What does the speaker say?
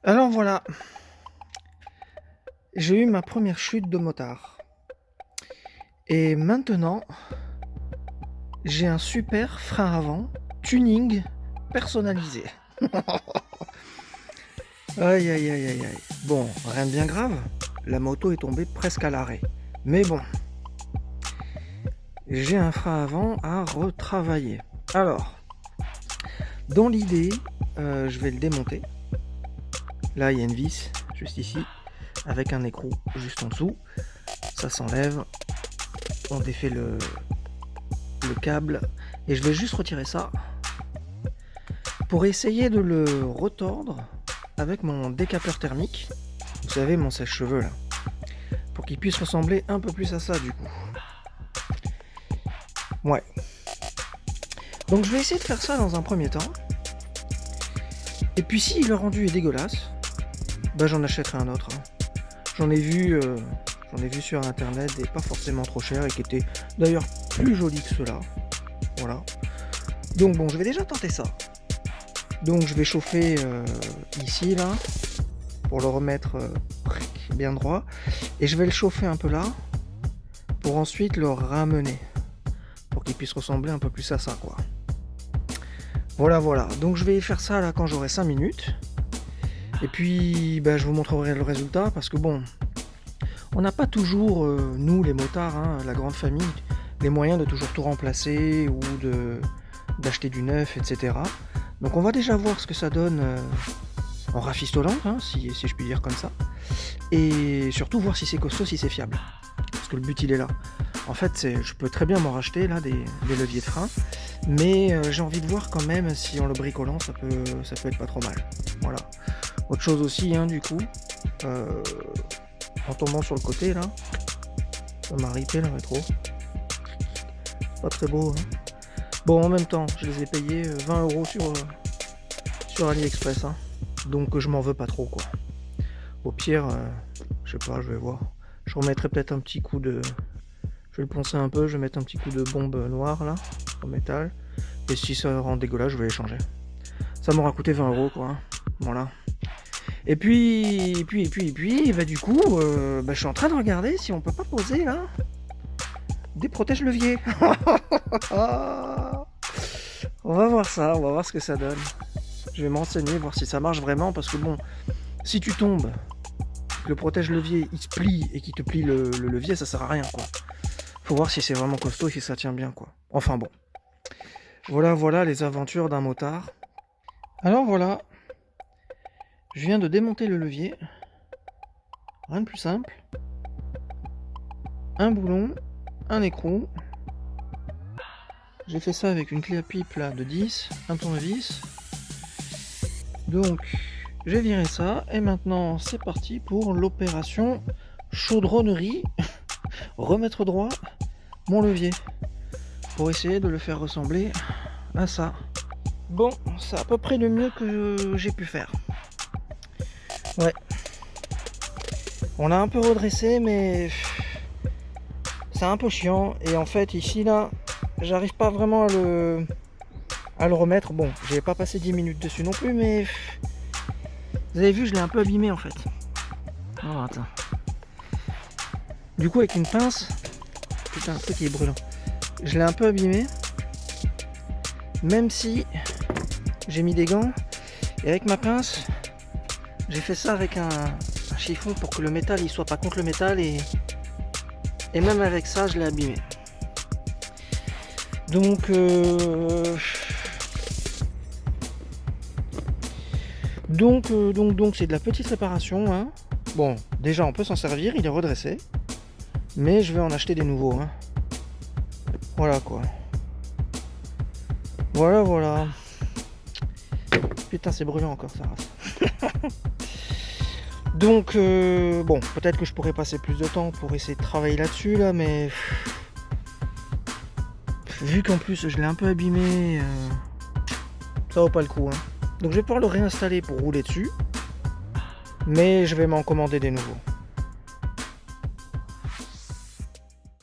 Alors voilà, j'ai eu ma première chute de motard. Et maintenant, j'ai un super frein avant, tuning personnalisé. Aïe aïe aïe aïe aïe. Bon, rien de bien grave, la moto est tombée presque à l'arrêt. Mais bon, j'ai un frein avant à retravailler. Alors, dans l'idée, je vais le démonter. Là, il y a une vis, juste ici, avec un écrou juste en dessous. Ça s'enlève. On défait le câble et je vais juste retirer ça pour essayer de le retordre avec mon décapeur thermique, vous savez, mon sèche-cheveux là, pour qu'il puisse ressembler un peu plus à ça du coup. Ouais. Donc je vais essayer de faire ça dans un premier temps. Et puis si le rendu est dégueulasse, bah j'en achèterai un autre. J'en ai vu sur internet des pas forcément trop chers et qui étaient d'ailleurs plus jolis que ceux-là. Voilà. Donc bon, je vais déjà tenter ça. Donc je vais chauffer ici là pour le remettre bien droit et je vais le chauffer un peu là pour ensuite le ramener pour qu'il puisse ressembler un peu plus à ça quoi. Voilà, donc je vais faire ça là quand j'aurai 5 minutes et puis bah, je vous montrerai le résultat parce que bon, on n'a pas toujours nous les motards, hein, la grande famille, les moyens de toujours tout remplacer ou d'acheter du neuf, etc. Donc on va déjà voir ce que ça donne en rafistolant, hein, si je puis dire comme ça. Et surtout voir si c'est costaud, si c'est fiable. Parce que le but il est là. En fait, je peux très bien m'en racheter là des leviers de frein. Mais j'ai envie de voir quand même si en le bricolant ça peut être pas trop mal. Voilà. Autre chose aussi, hein, du coup. En tombant sur le côté là. Ça m'a ripé le rétro. Pas très beau, hein. Bon, en même temps, je les ai payés 20 € sur AliExpress, hein. Donc je m'en veux pas trop, quoi. Au pire, je sais pas, je vais voir. Je remettrai peut-être un petit coup de... Je vais le poncer un peu, je vais mettre un petit coup de bombe noire, là, en métal. Et si ça rend dégueulasse, je vais les changer. Ça m'aura coûté 20 € quoi, hein. Voilà. Et puis, bah du coup, je suis en train de regarder si on peut pas poser, là, des protège-leviers. On va voir ça, on va voir ce que ça donne. Je vais m'enseigner, voir si ça marche vraiment, parce que bon, si tu tombes, que le protège-levier il se plie et qu'il te plie le levier, ça sert à rien quoi. Faut voir si c'est vraiment costaud et si ça tient bien quoi. Enfin bon. Voilà les aventures d'un motard. Alors voilà, je viens de démonter le levier. Rien de plus simple. Un boulon, un écrou. J'ai fait ça avec une clé à pipe là de 10, un tournevis. Donc j'ai viré ça et maintenant c'est parti pour l'opération chaudronnerie. Remettre droit mon levier pour essayer de le faire ressembler à ça. Bon, c'est à peu près le mieux que j'ai pu faire. Ouais. On l'a un peu redressé mais c'est un peu chiant et en fait ici là j'arrive pas vraiment à le remettre. Bon, j'ai pas passé 10 minutes dessus non plus mais vous avez vu, je l'ai un peu abîmé en fait. Oh attends. Du coup avec une pince, putain, le truc il est brûlant. Je l'ai un peu abîmé. Même si j'ai mis des gants et avec ma pince, j'ai fait ça avec un chiffon pour que le métal il soit pas contre le métal et même avec ça je l'ai abîmé. Donc c'est de la petite réparation, hein. Bon, déjà on peut s'en servir, il est redressé, mais je vais en acheter des nouveaux, hein. Voilà quoi. Voilà. Putain, c'est brûlant encore ça rase. Donc bon, peut-être que je pourrais passer plus de temps pour essayer de travailler là-dessus là, mais vu qu'en plus je l'ai un peu abîmé, ça vaut pas le coup, hein. Donc je vais pouvoir le réinstaller pour rouler dessus, mais je vais m'en commander des nouveaux.